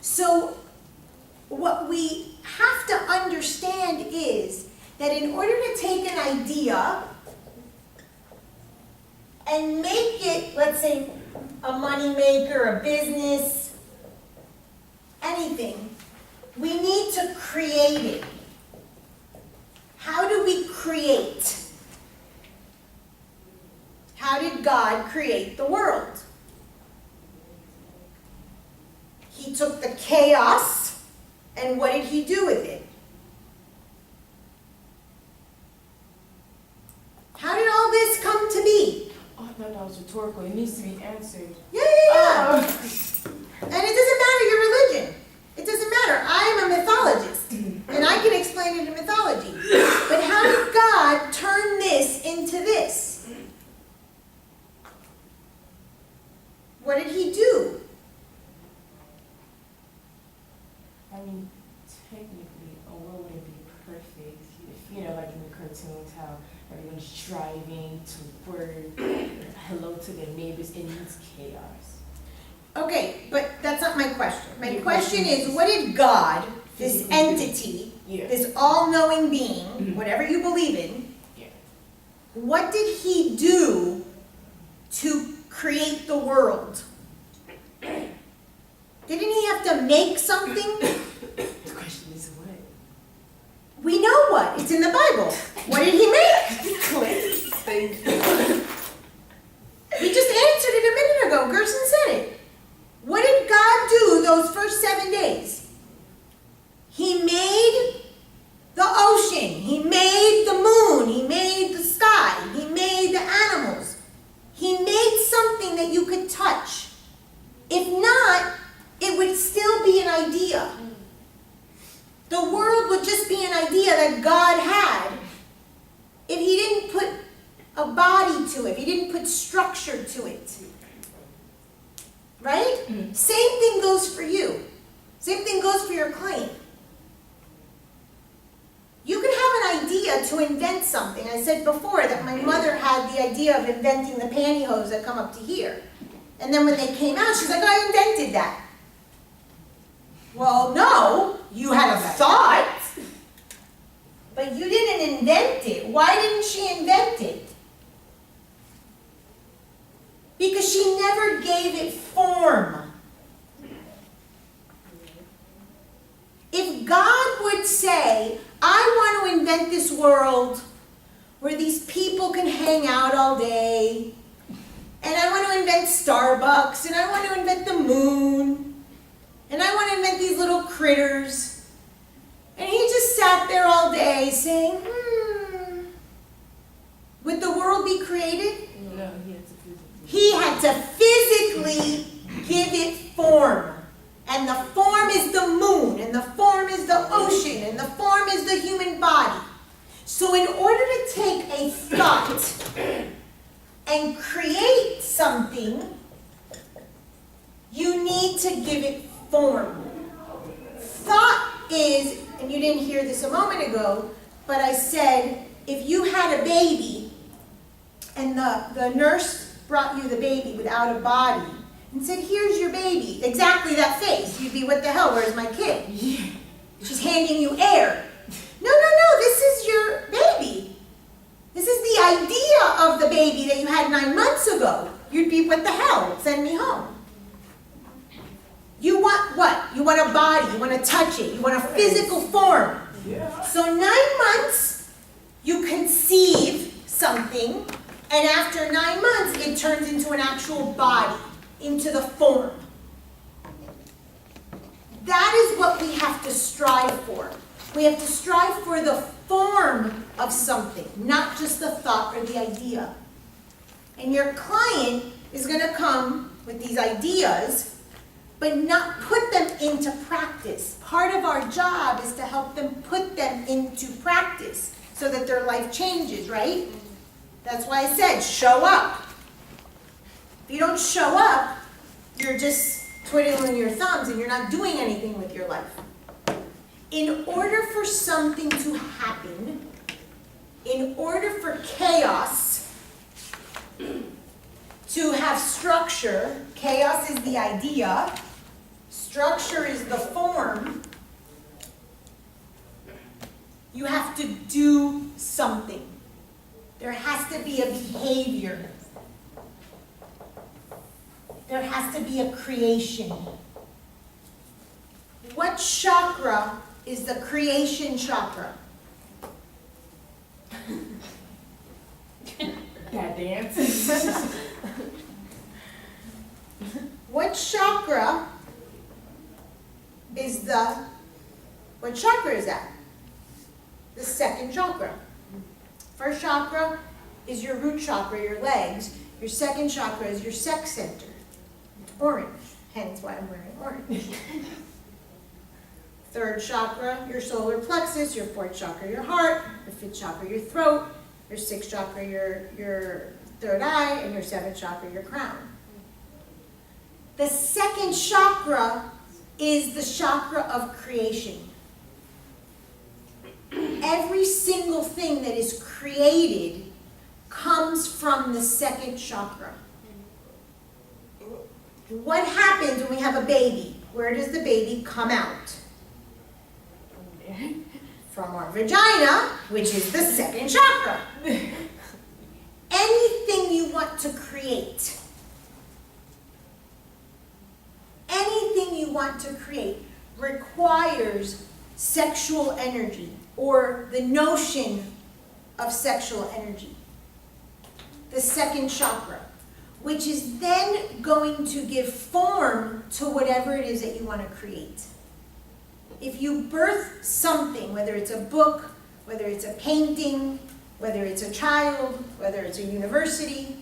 So what we have to understand is that in order to take an idea and make it, let's say, a money maker, a business, anything, we need to create it. How do we create? How did God create the world? He took the chaos, and what did he do with it? How did all this come to be? Oh, I thought that was rhetorical. It needs to be answered. Yeah. And it doesn't matter your religion. It doesn't matter. I am a mythologist, and I can explain it in mythology. But how did God turn this into this? What did he do? I mean, technically, a world wouldn't be perfect. If, like in the cartoons, how everyone's striving to word hello to their neighbors, it needs chaos. Okay, but that's not my question. My question is, what did God, this entity, this all-knowing being, whatever you believe in, what did he do to create the world? Didn't he have to make something? The question is what? We know what. It's in the Bible. What did he make? Thank you. We just answered it a minute ago. Gerson said it. What did God do those first 7 days? He made the ocean. He made the moon. He made the sky. He made the animals. He made something that you could touch. If not, it would still be an idea. The world would just be an idea that God had if he didn't put a body to it, if he didn't put structure to it. Right? Same thing goes for you. Same thing goes for your client. You can have an idea to invent something. I said before that my mother had the idea of inventing the pantyhose that come up to here. And then when they came out, she's like, I invented that. Well, no, you had a thought, but you didn't invent it. Why didn't she invent it? Because she never gave it form. If God would say, I want to invent this world where these people can hang out all day, and I want to invent Starbucks, and I want to invent the moon, and I want to invent these little critters, and he just sat there all day saying, would the world be created? No, He had to physically give it form. And the form is the moon, and the form is the ocean, and the form is the human body. So in order to take a thought and create something, you need to give it form. Thought is, and you didn't hear this a moment ago, but I said, if you had a baby, and the nurse brought you the baby without a body, and said, here's your baby, exactly that face, you'd be, what the hell, where's my kid? She's handing you air. No, this is your baby. This is the idea of the baby that you had 9 months ago. You'd be, what the hell, send me home. You want what? You want a body, you want to touch it, you want a physical form. Yeah. So 9 months, you conceive something, and after 9 months, it turns into an actual body, into the form. That is what we have to strive for. We have to strive for the form of something, not just the thought or the idea. And your client is going to come with these ideas, but not put them into practice. Part of our job is to help them put them into practice so that their life changes, right? That's why I said, show up. If you don't show up, you're just twiddling your thumbs and you're not doing anything with your life. In order for something to happen, in order for chaos to have structure, chaos is the idea, Structure is the form. You have to do something. There has to be a behavior. There has to be a creation. What chakra is the creation chakra? That dance. What chakra is what chakra is that? The second chakra. First chakra is your root chakra, your legs. Your second chakra is your sex center. It's orange, hence why I'm wearing orange. Third chakra, your solar plexus. Your fourth chakra, your heart. Your fifth chakra, your throat. Your sixth chakra, your third eye. And your seventh chakra, your crown. The second chakra is the chakra of creation. Every single thing that is created comes from the second chakra. What happens when we have a baby? Where does the baby come out? From our vagina, which is the second chakra. Anything you want to create, anything you want to create requires sexual energy, or the notion of sexual energy. The second chakra, which is then going to give form to whatever it is that you want to create. If you birth something, whether it's a book, whether it's a painting, whether it's a child, whether it's a university,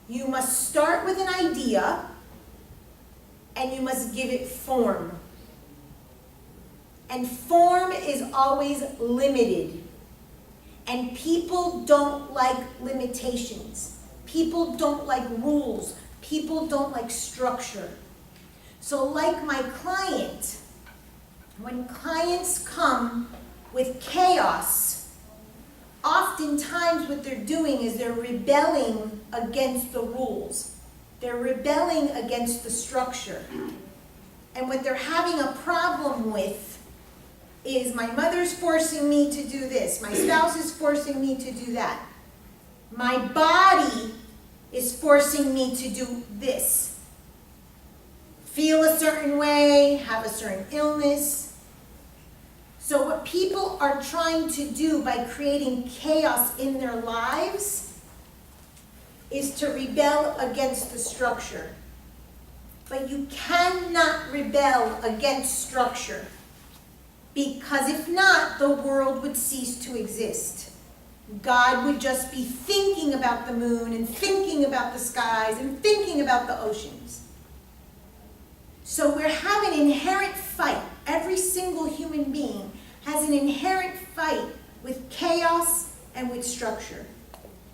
you must start with an idea and you must give it form. And form is always limited. And people don't like limitations. People don't like rules. People don't like structure. So like my client, when clients come with chaos, oftentimes what they're doing is they're rebelling against the rules. They're rebelling against the structure. And what they're having a problem with is my mother's forcing me to do this. My spouse is forcing me to do that. My body is forcing me to do this. Feel a certain way, have a certain illness. So what people are trying to do by creating chaos in their lives is to rebel against the structure. But you cannot rebel against structure. Because if not, the world would cease to exist. God would just be thinking about the moon and thinking about the skies and thinking about the oceans. So we have an inherent fight. Every single human being has an inherent fight with chaos and with structure.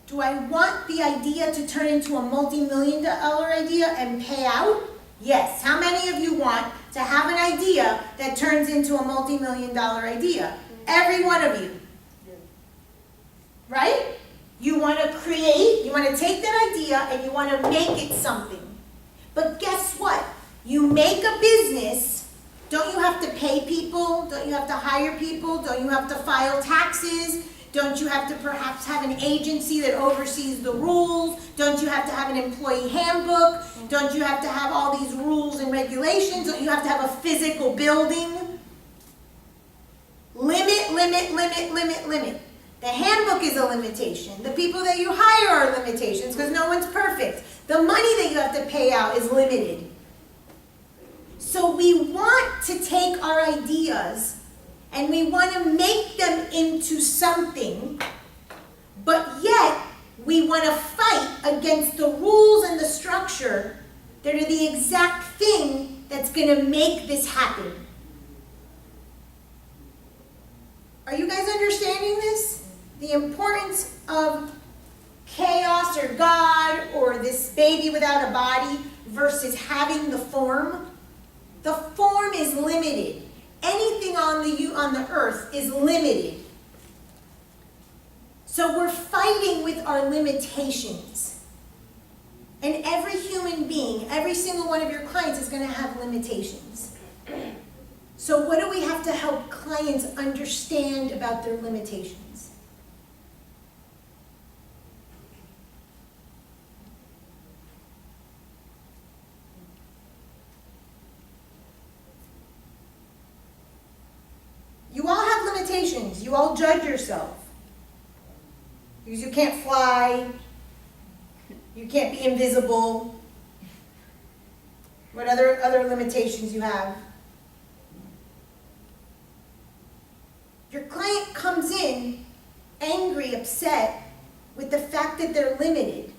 Do I want the idea to turn into a multi-million-dollar idea and pay out? Yes. How many of you want to have an idea that turns into a multi-million-dollar idea? Every one of you. Right? You want to create, you want to take that idea and you want to make it something. But guess what? You make a business, don't you have to pay people? Don't you have to hire people? Don't you have to file taxes? Don't you have to perhaps have an agency that oversees the rules? Don't you have to have an employee handbook? Don't you have to have all these rules and regulations? Don't you have to have a physical building? Limit, limit, limit, limit, limit. The handbook is a limitation. The people that you hire are limitations because no one's perfect. The money that you have to pay out is limited. So we want to take our ideas and we want to make them into something, but yet we want to fight against the rules and the structure that are the exact thing that's going to make this happen. Are you guys understanding this? The importance of chaos or God or this baby without a body versus having the form. The form is limited. Anything on the earth is limited. So we're fighting with our limitations. And every human being, every single one of your clients is going to have limitations. So what do we have to help clients understand about their limitations? You all have limitations. You all judge yourself. Because you can't fly. You can't be invisible. What other limitations you have? Your client comes in angry, upset with the fact that they're limited.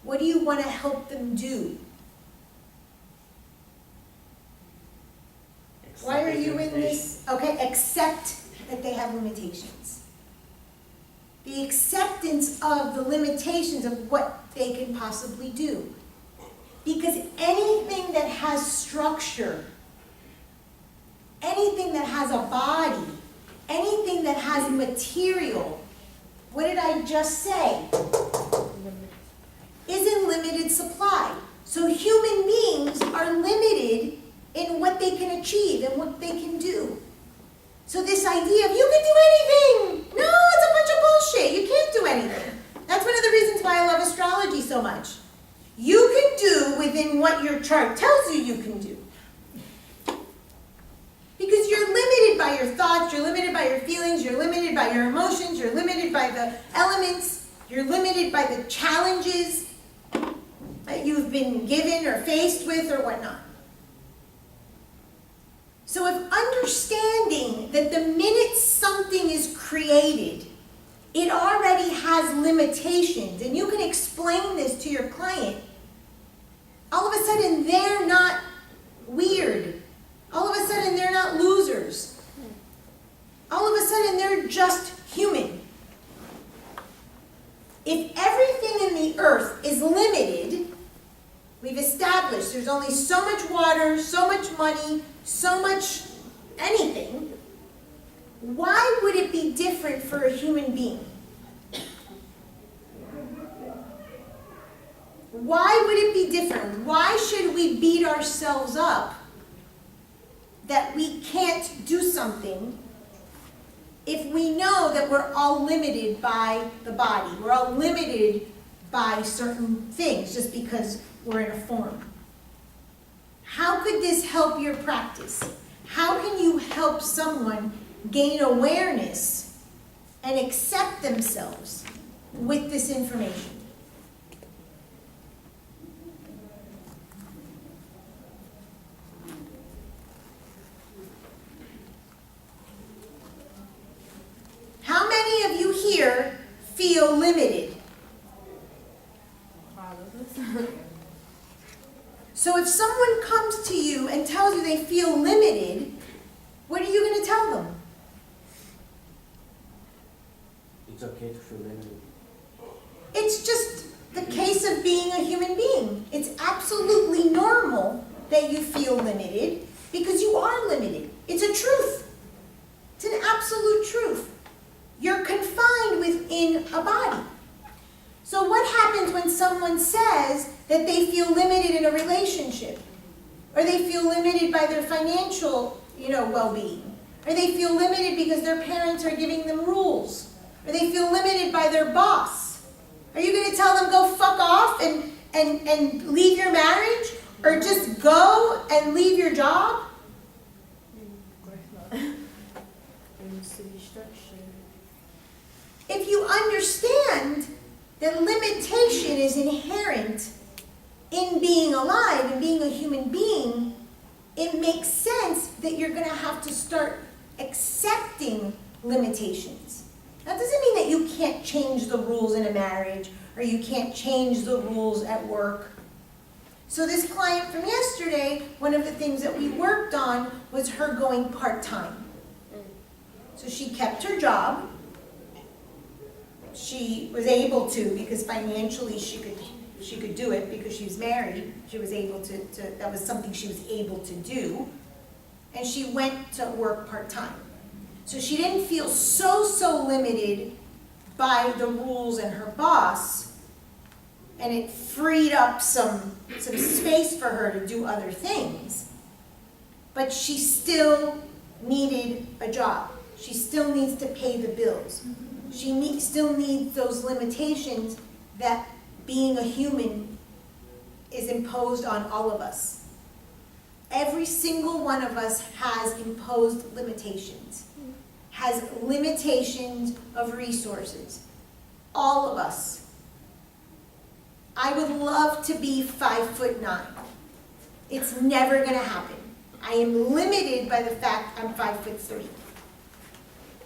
What do you want to help them do? Why are you in this? Okay, accept that they have limitations. The acceptance of the limitations of what they can possibly do. Because anything that has structure, anything that has a body, anything that has material, what did I just say? Is in limited supply. So human beings are limited in what they can achieve and what they can do. So this idea of you can do anything, no, it's a bunch of bullshit. You can't do anything. That's one of the reasons why I love astrology so much. You can do within what your chart tells you you can do. Because you're limited by your thoughts, you're limited by your feelings, you're limited by your emotions, you're limited by the elements, you're limited by the challenges that you've been given or faced with or whatnot. So if understanding that the minute something is created, it already has limitations, and you can explain this to your client, all of a sudden they're not weird. All of a sudden they're not losers. All of a sudden they're just human. If everything in the earth is limited, we've established there's only so much water, so much money, so much anything. Why would it be different for a human being? Why would it be different? Why should we beat ourselves up that we can't do something if we know that we're all limited by the body? We're all limited by certain things just because we're in a form. How could this help your practice? How can you help someone gain awareness and accept themselves with this information? How many of you here feel limited? So if someone comes to you and tells you they feel limited, what are you going to tell them? It's okay to feel limited. It's just the case of being a human being. It's absolutely normal that you feel limited because you are limited. It's a truth. It's an absolute truth. You're confined within a body. So what happens when someone says that they feel limited in a relationship? Or they feel limited by their financial, well-being? Or they feel limited because their parents are giving them rules? Or they feel limited by their boss? Are you going to tell them go fuck off and leave your marriage? Or just go and leave your job? Of course not. There needs to be structure. If you understand that limitation is inherent in being alive and being a human being, it makes sense that you're going to have to start accepting limitations. That doesn't mean that you can't change the rules in a marriage or you can't change the rules at work. So this client from yesterday, one of the things that we worked on was her going part-time. So she kept her job. She was able to, because financially she could do it because she was married. She was able to that was something she was able to do. And she went to work part-time. So she didn't feel so limited by the rules and her boss and it freed up some space for her to do other things. But she still needed a job. She still needs to pay the bills. She still needs those limitations that being a human is imposed on all of us. Every single one of us has imposed limitations, has limitations of resources. All of us. I would love to be 5'9". It's never going to happen. I am limited by the fact I'm 5'3".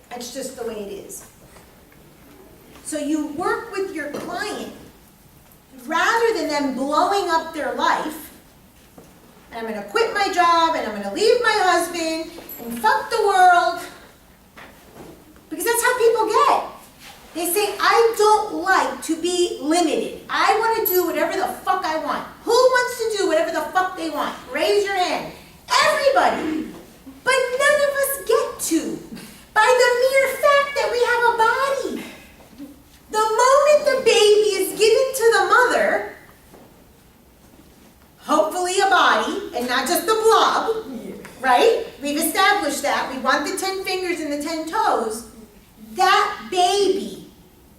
That's just the way it is. So you work with your client rather than them blowing up their life. And I'm going to quit my job and I'm going to leave my husband and fuck the world. Because that's how people get. They say, I don't like to be limited. I want to do whatever the fuck I want. Who wants to do whatever the fuck they want? Raise your hand. Everybody. But none of us get to. By the mere fact that we have a body. The moment the baby is given to the mother, hopefully a body and not just a blob, right? We've established that. We want the 10 fingers and the 10 toes. That baby,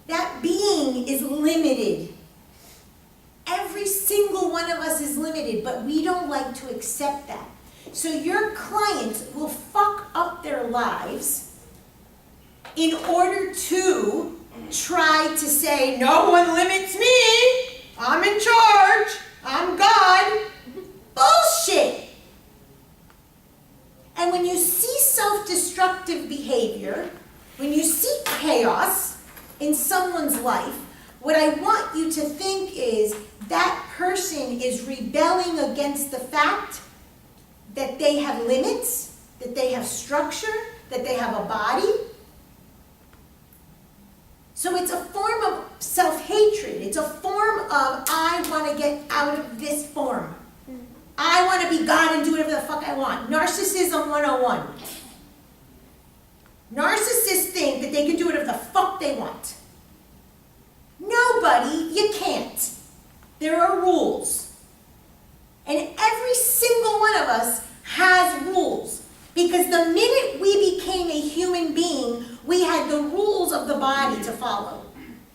that being is limited. Every single one of us is limited, but we don't like to accept that. So your clients will fuck up their lives in order to try to say, no one limits me, I'm in charge, I'm God. Bullshit. And when you see self-destructive behavior, when you see chaos in someone's life, what I want you to think is that person is rebelling against the fact that they have limits, that they have structure, that they have a body. So it's a form of self-hatred. It's a form of, I want to get out of this form. I want to be God and do whatever the fuck I want. Narcissism 101. Narcissists think that they can do whatever the fuck they want. Nobody, you can't. There are rules. And every single one of us has rules. Because the minute we became a human being, we had the rules of the body to follow.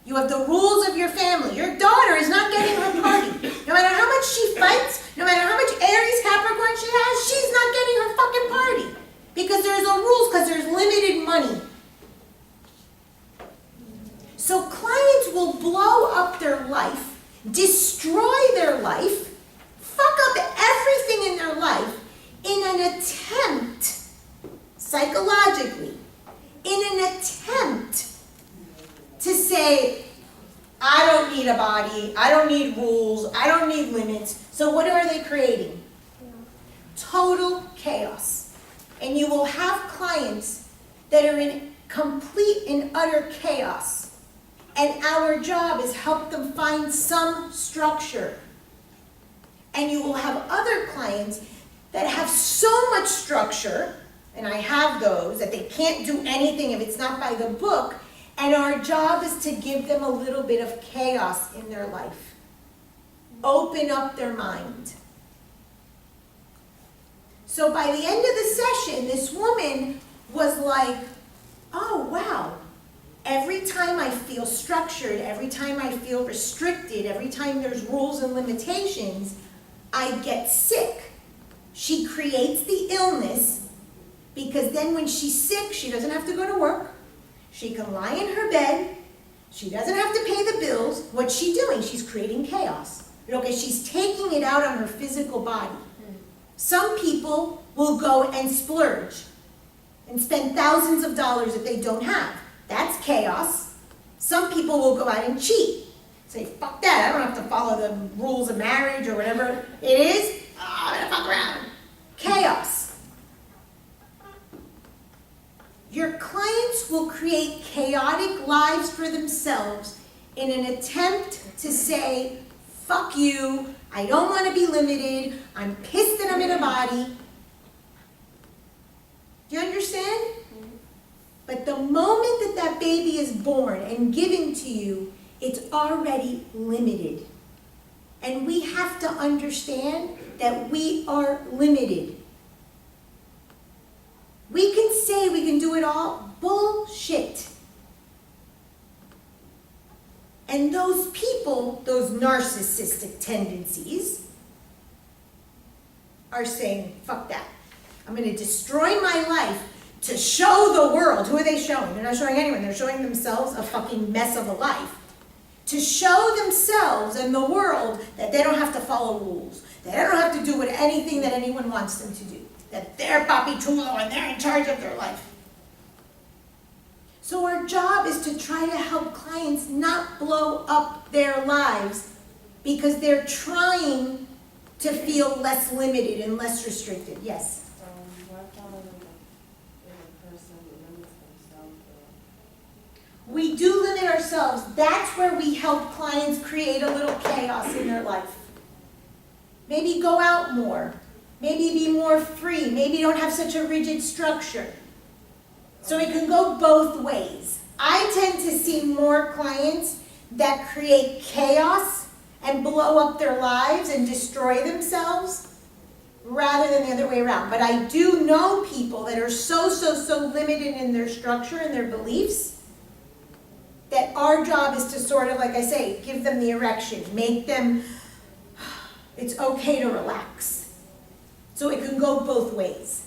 You have the rules of your family. Your daughter is not getting her party. No matter how much she fights, no matter how much Aries Capricorn she has, she's not getting her fucking party. Because there's no rules, because there's limited money. So clients will blow up their life, destroy their life, fuck up everything in their life in an attempt, psychologically, in an attempt to say, I don't need a body, I don't need rules, I don't need limits. So what are they creating? Total chaos. And you will have clients that are in complete and utter chaos. And our job is help them find some structure. And you will have other clients that have so much structure, and I have those, that they can't do anything if it's not by the book, and our job is to give them a little bit of chaos in their life. Open up their mind. So by the end of the session, this woman was like, oh wow, every time I feel structured, every time I feel restricted, every time there's rules and limitations, I get sick. She creates the illness because then when she's sick, she doesn't have to go to work. She can lie in her bed. She doesn't have to pay the bills. What's she doing? She's creating chaos. Okay, she's taking it out on her physical body. Some people will go and splurge and spend thousands of dollars that they don't have. That's chaos. Some people will go out and cheat. Say, fuck that, I don't have to follow the rules of marriage or whatever it is. Oh, I'm gonna fuck around. Chaos. Your clients will create chaotic lives for themselves in an attempt to say, fuck you, I don't want to be limited, I'm pissed that I'm in a body. Do you understand? But the moment that that baby is born and given to you, it's already limited. And we have to understand that we are limited. We can say we can do it all. Bullshit. And those people, those narcissistic tendencies, are saying, fuck that. I'm going to destroy my life to show the world. Who are they showing? They're not showing anyone. They're showing themselves a fucking mess of a life. To show themselves and the world that they don't have to follow rules. That they don't have to do with anything that anyone wants them to do. That they're papi chulo and they're in charge of their life. So our job is to try to help clients not blow up their lives because they're trying to feel less limited and less restricted. Yes? What about if a person limits themselves? We do limit ourselves. That's where we help clients create a little chaos in their life. Maybe go out more. Maybe be more free. Maybe don't have such a rigid structure. So it can go both ways. I tend to see more clients that create chaos and blow up their lives and destroy themselves rather than the other way around. But I do know people that are so limited in their structure and their beliefs that our job is to sort of, like I say, give them the erection, make them, it's okay to relax. So it can go both ways.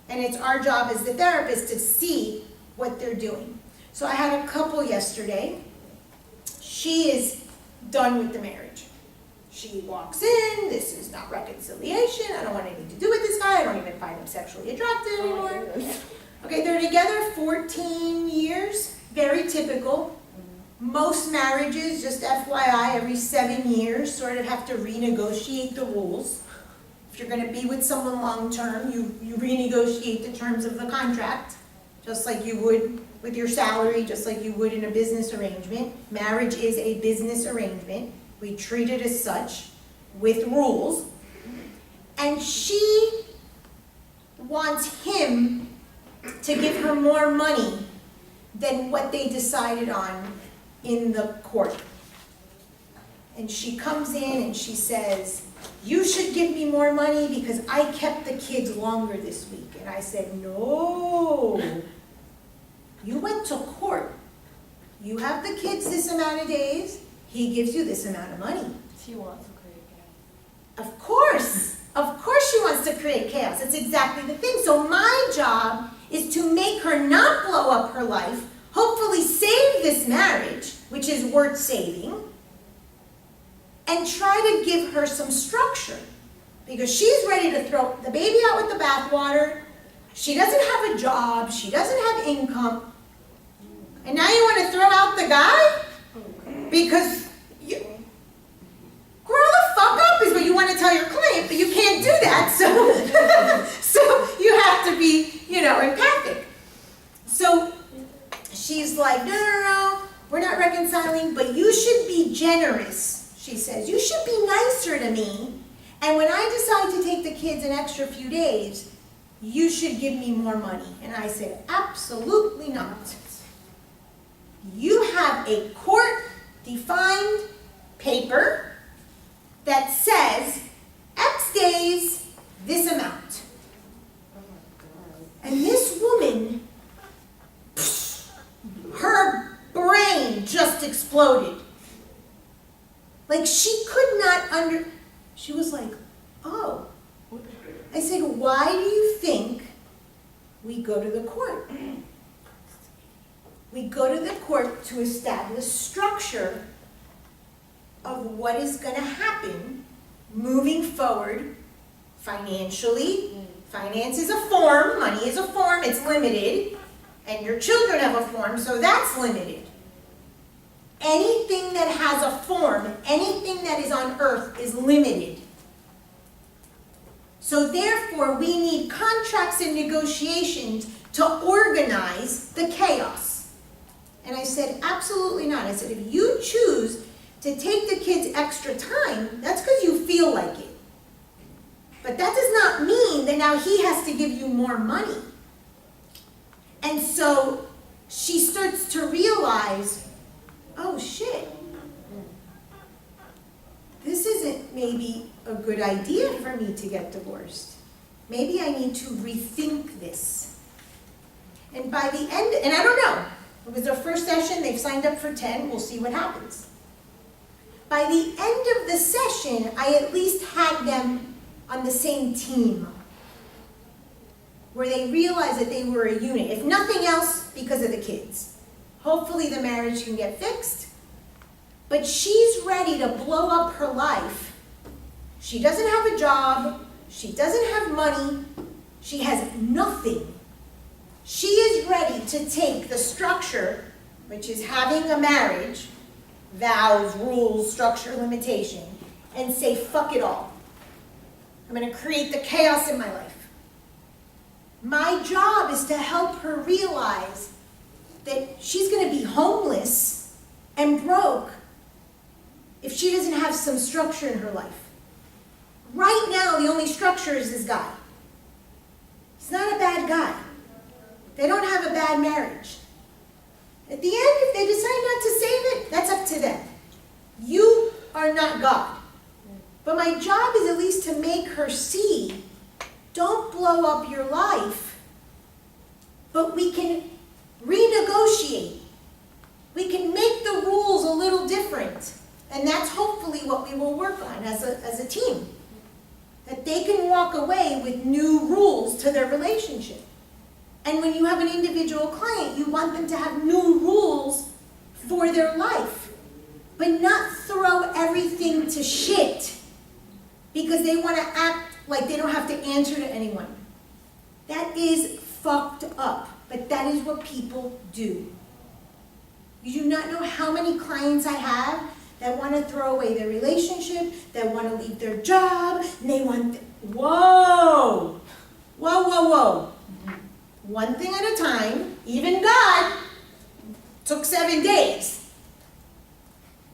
And it's our job as the therapist to see what they're doing. So I had a couple yesterday. She is done with the marriage. She walks in, this is not reconciliation, I don't want anything to do with this guy, I don't even find him sexually attractive anymore. Okay, they're together 14 years, very typical. Most marriages, just FYI, every 7 years sort of have to renegotiate the rules. If you're going to be with someone long term, you renegotiate the terms of the contract, just like you would with your salary, just like you would in a business arrangement. Marriage is a business arrangement. We treat it as such, with rules. And she wants him to give her more money than what they decided on in the court. And she comes in and she says, you should give me more money because I kept the kids longer this week. And I said, no. You went to court. You have the kids this amount of days. He gives you this amount of money. She wants to create chaos. Of course. Of course she wants to create chaos. That's exactly the thing. So my job is to make her not blow up her life, hopefully save this marriage, which is worth saving, and try to give her some structure. Because she's ready to throw the baby out with the bathwater. She doesn't have a job. She doesn't have income. And now you want to throw out the guy? Because you grow the fuck up is what you want to tell your client, but you can't do that. So you have to be, empathic. So she's like, no, we're not reconciling, but you should be generous, she says. You should be nicer to me. And when I decide to take the kids an extra few days, you should give me more money. And I said, absolutely not. You have a court-defined paper that says X days, this amount. And this woman, her brain just exploded. Like she could not she was like, oh. I said, why do you think we go to the court? We go to the court to establish structure of what is going to happen moving forward financially. Finance is a form, money is a form, it's limited, and your children have a form, so that's limited. Anything that has a form, anything that is on earth is limited. So therefore, we need contracts and negotiations to organize the chaos. And I said, absolutely not. I said, if you choose to take the kids extra time, that's because you feel like it. But that does not mean that now he has to give you more money. And so she starts to realize, oh shit, this isn't maybe a good idea for me to get divorced. Maybe I need to rethink this. And by the end, and I don't know, it was their first session, they've signed up for 10, we'll see what happens. By the end of the session, I at least had them on the same team, where they realized that they were a unit, if nothing else, because of the kids. Hopefully the marriage can get fixed, but she's ready to blow up her life. She doesn't have a job, she doesn't have money, she has nothing. She is ready to take the structure, which is having a marriage, vows, rules, structure, limitation, and say, fuck it all. I'm going to create the chaos in my life. My job is to help her realize that she's going to be homeless and broke if she doesn't have some structure in her life. Right now, the only structure is this guy. He's not a bad guy. They don't have a bad marriage. At the end, if they decide not to save it, that's up to them. You are not God. But my job is at least to make her see, don't blow up your life, but we can renegotiate. We can make the rules a little different. And that's hopefully what we will work on as a team. That they can walk away with new rules to their relationship. And when you have an individual client, you want them to have new rules for their life, but not throw everything to shit because they want to act like they don't have to answer to anyone. That is fucked up, but that is what people do. You do not know how many clients I have that want to throw away their relationship, that want to leave their job, and they want, whoa, whoa, whoa, whoa. One thing at a time. Even God took 7 days,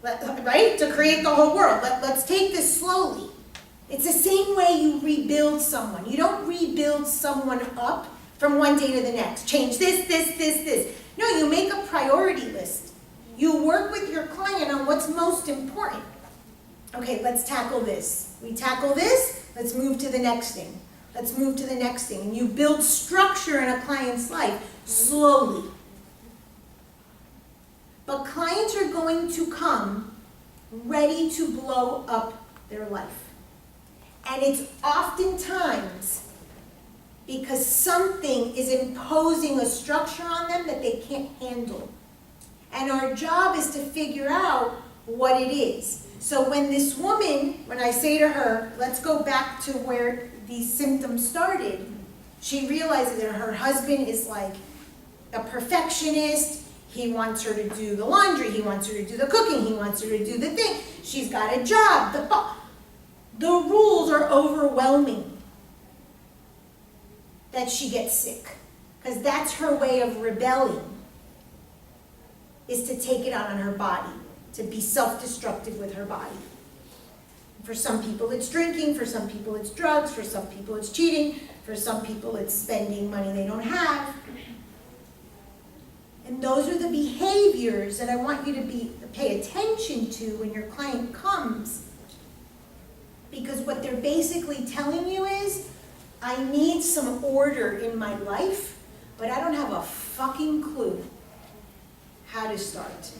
right, to create the whole world. Let's take this slowly. It's the same way you rebuild someone. You don't rebuild someone up from one day to the next. Change this, this, this, this. No, you make a priority list. You work with your client on what's most important. Okay, let's tackle this. We tackle this, let's move to the next thing. Let's move to the next thing. And you build structure in a client's life slowly. But clients are going to come ready to blow up their life. And it's oftentimes because something is imposing a structure on them that they can't handle. And our job is to figure out what it is. So when this woman, when I say to her, let's go back to where these symptoms started, she realizes that her husband is like a perfectionist. He wants her to do the laundry. He wants her to do the cooking. He wants her to do the thing. She's got a job. The rules are overwhelming that she gets sick. Because that's her way of rebelling, is to take it out on her body, to be self-destructive with her body. For some people it's drinking, for some people it's drugs, for some people it's cheating, for some people it's spending money they don't have. And those are the behaviors that I want you to pay attention to when your client comes. Because what they're basically telling you is, I need some order in my life, but I don't have a fucking clue how to start.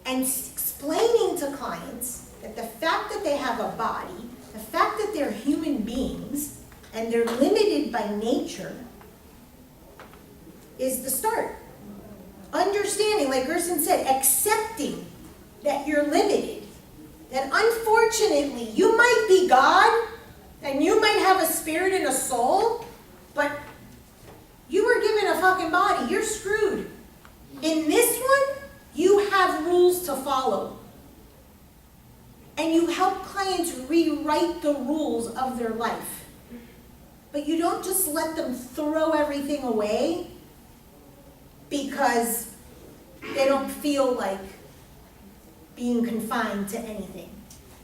And explaining to clients that the fact that they have a body, the fact that they're human beings, and they're limited by nature, is the start. Understanding, like Gerson said, accepting that you're limited. That unfortunately, you might be God, and you might have a spirit and a soul, but you were given a fucking body. You're screwed. In this one, you have rules to follow. And you help clients rewrite the rules of their life. But you don't just let them throw everything away because they don't feel like being confined to anything.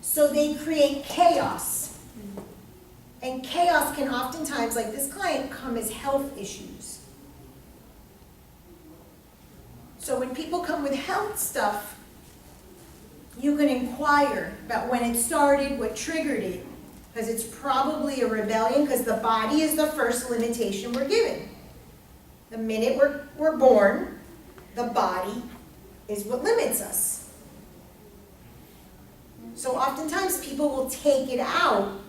So they create chaos. And chaos can oftentimes, like this client, come as health issues. So when people come with health stuff, you can inquire about when it started, what triggered it, because it's probably a rebellion, because the body is the first limitation we're given. The minute we're born, the body is what limits us. So oftentimes people will take it out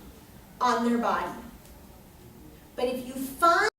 on their body. But if you find